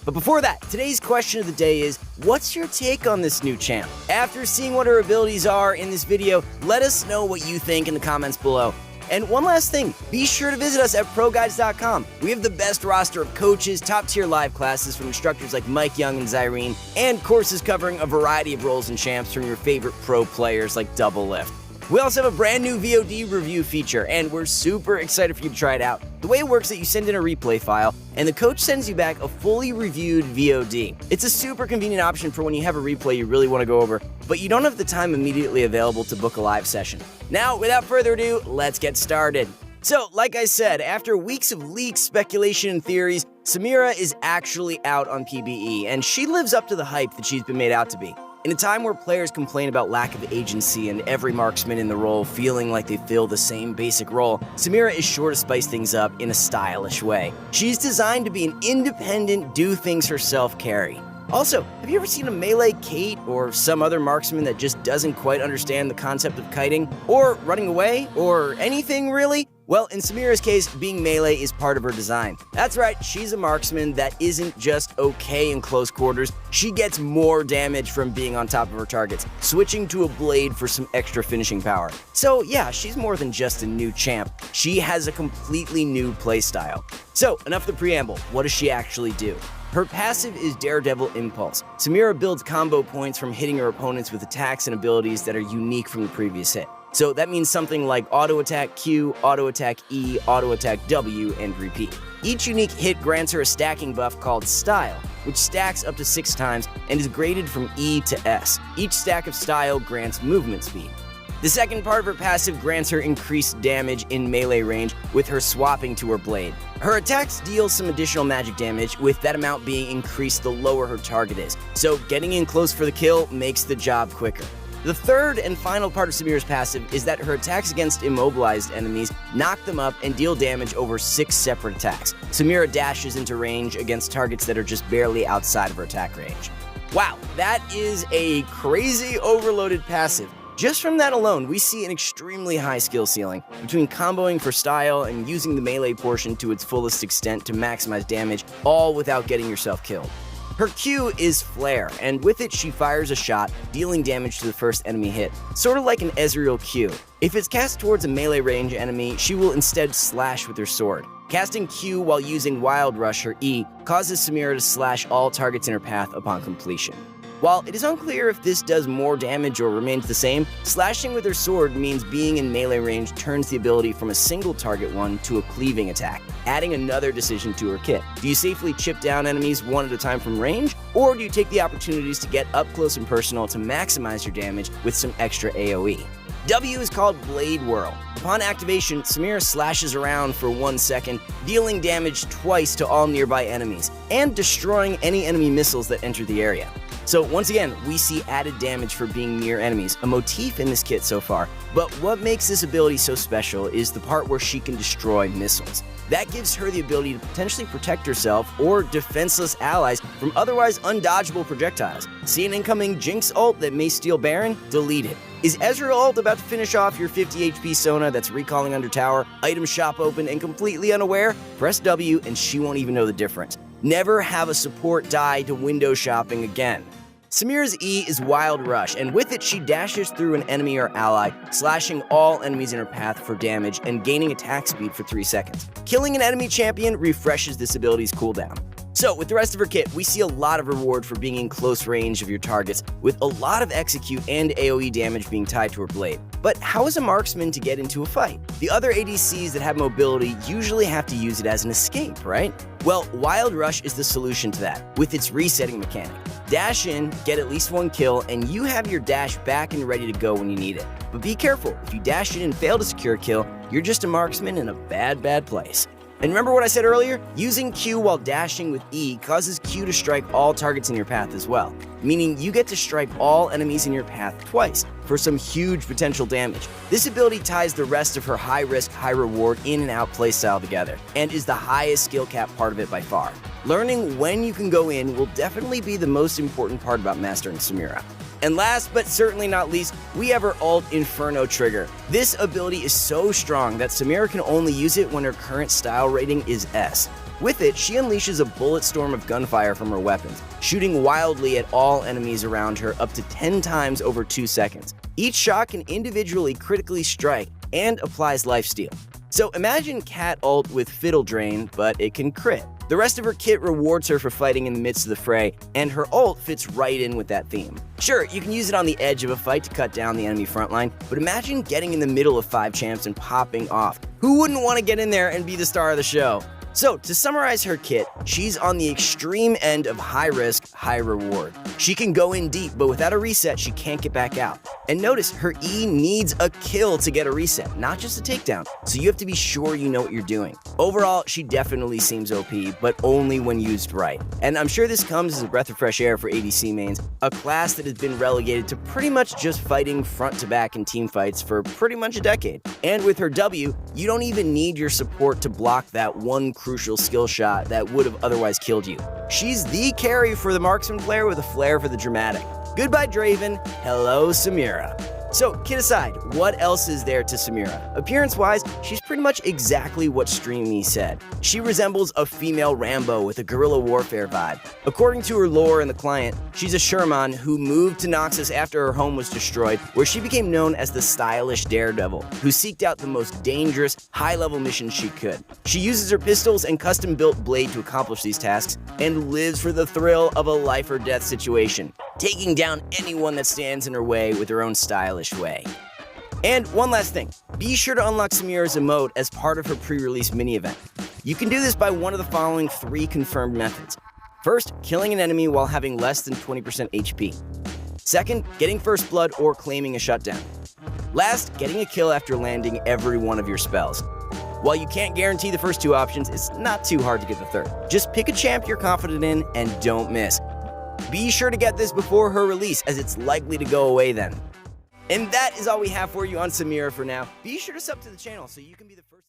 But before that, today's question of the day is, what's your take on this new champ? After seeing what her abilities are in this video, let us know what you think in the comments below. And one last thing, be sure to visit us at ProGuides.com. We have the best roster of coaches, top-tier live classes from instructors like Mike Young and Zyrene, and courses covering a variety of roles and champs from your favorite pro players like Double Lift. We also have a brand new VOD review feature, and we're super excited for you to try it out. The way it works is that you send in a replay file, and the coach sends you back a fully reviewed VOD. It's a super convenient option for when you have a replay you really want to go over, but you don't have the time immediately available to book a live session. Now, without further ado, let's get started. So, like I said, after weeks of leaks, speculation, and theories, Samira is actually out on PBE, and she lives up to the hype that she's been made out to be. In a time where players complain about lack of agency and every marksman in the role feeling like they fill the same basic role, Samira is sure to spice things up in a stylish way. She's designed to be an independent, do-things-herself carry. Also, have you ever seen a melee Kate or some other marksman that just doesn't quite understand the concept of kiting, or running away, or anything really? Well, in Samira's case, being melee is part of her design. That's right, she's a marksman that isn't just okay in close quarters, she gets more damage from being on top of her targets, switching to a blade for some extra finishing power. So yeah, she's more than just a new champ, she has a completely new playstyle. So, enough of the preamble, what does she actually do? Her passive is Daredevil Impulse. Samira builds combo points from hitting her opponents with attacks and abilities that are unique from the previous hit. So that means something like auto attack Q, auto attack E, auto attack W, and repeat. Each unique hit grants her a stacking buff called Style, which stacks up to 6 times and is graded from E to S. Each stack of Style grants movement speed. The second part of her passive grants her increased damage in melee range with her swapping to her blade. Her attacks deal some additional magic damage, with that amount being increased the lower her target is, so getting in close for the kill makes the job quicker. The third and final part of Samira's passive is that her attacks against immobilized enemies knock them up and deal damage over 6 separate attacks. Samira dashes into range against targets that are just barely outside of her attack range. Wow, that is a crazy overloaded passive. Just from that alone, we see an extremely high skill ceiling between comboing for style and using the melee portion to its fullest extent to maximize damage, all without getting yourself killed. Her Q is Flare, and with it she fires a shot, dealing damage to the first enemy hit, sort of like an Ezreal Q. If it's cast towards a melee range enemy, she will instead slash with her sword. Casting Q while using Wild Rush, her E, causes Samira to slash all targets in her path upon completion. While it is unclear if this does more damage or remains the same, slashing with her sword means being in melee range turns the ability from a single target one to a cleaving attack, adding another decision to her kit. Do you safely chip down enemies one at a time from range, or do you take the opportunities to get up close and personal to maximize your damage with some extra AoE? W is called Blade Whirl. Upon activation, Samira slashes around for 1 second, dealing damage twice to all nearby enemies, and destroying any enemy missiles that enter the area. So once again, we see added damage for being near enemies, a motif in this kit so far. But what makes this ability so special is the part where she can destroy missiles. That gives her the ability to potentially protect herself or defenseless allies from otherwise undodgeable projectiles. See an incoming Jinx ult that may steal Baron? Delete it. Is Ezreal ult about to finish off your 50 HP Sona that's recalling under tower, item shop open, and completely unaware? Press W and she won't even know the difference. Never have a support die to window shopping again. Samira's E is Wild Rush, and with it she dashes through an enemy or ally, slashing all enemies in her path for damage and gaining attack speed for 3 seconds. Killing an enemy champion refreshes this ability's cooldown. So, with the rest of her kit, we see a lot of reward for being in close range of your targets, with a lot of execute and AoE damage being tied to her blade. But how is a marksman to get into a fight? The other ADCs that have mobility usually have to use it as an escape, right? Well, Wild Rush is the solution to that, with its resetting mechanic. Dash in, get at least 1 kill, and you have your dash back and ready to go when you need it. But be careful, if you dash in and fail to secure a kill, you're just a marksman in a bad place. And remember what I said earlier? Using Q while dashing with E causes Q to strike all targets in your path as well, meaning you get to strike all enemies in your path twice for some huge potential damage. This ability ties the rest of her high-risk, high-reward in and out playstyle together, and is the highest skill cap part of it by far. Learning when you can go in will definitely be the most important part about mastering Samira. And last but certainly not least, we have her ult Inferno trigger. This ability is so strong that Samira can only use it when her current style rating is S. With it, she unleashes a bullet storm of gunfire from her weapons, shooting wildly at all enemies around her up to 10 times over 2 seconds. Each shot can individually critically strike and applies lifesteal. So imagine Cat ult with Fiddle Drain, but it can crit. The rest of her kit rewards her for fighting in the midst of the fray, and her ult fits right in with that theme. Sure, you can use it on the edge of a fight to cut down the enemy frontline, but imagine getting in the middle of 5 champs and popping off. Who wouldn't want to get in there and be the star of the show? So, to summarize her kit, she's on the extreme end of high risk, high reward. She can go in deep, but without a reset, she can't get back out. And notice, her E needs a kill to get a reset, not just a takedown, so you have to be sure you know what you're doing. Overall, she definitely seems OP, but only when used right. And I'm sure this comes as a breath of fresh air for ADC mains, a class that has been relegated to pretty much just fighting front to back in team fights for pretty much a decade. And with her W, you don't even need your support to block that one crucial skill shot that would have otherwise killed you. She's the carry for the marksman player with a flair for the dramatic. Goodbye Draven, hello Samira. So, kid aside, what else is there to Samira? Appearance-wise, she's pretty much exactly what StreamMe said. She resembles a female Rambo with a guerrilla warfare vibe. According to her lore in the client, she's a Sherman who moved to Noxus after her home was destroyed, where she became known as the stylish daredevil, who seeked out the most dangerous, high-level missions she could. She uses her pistols and custom-built blade to accomplish these tasks, and lives for the thrill of a life-or-death situation, taking down anyone that stands in her way with her own stylish way. And one last thing, be sure to unlock Samira's emote as part of her pre-release mini-event. You can do this by one of the following 3 confirmed methods. First, killing an enemy while having less than 20% HP. Second, getting first blood or claiming a shutdown. Last, getting a kill after landing every one of your spells. While you can't guarantee the first 2 options, it's not too hard to get the third. Just pick a champ you're confident in and don't miss. Be sure to get this before her release, as it's likely to go away then. And that is all we have for you on Samira for now. Be sure to sub to the channel so you can be the first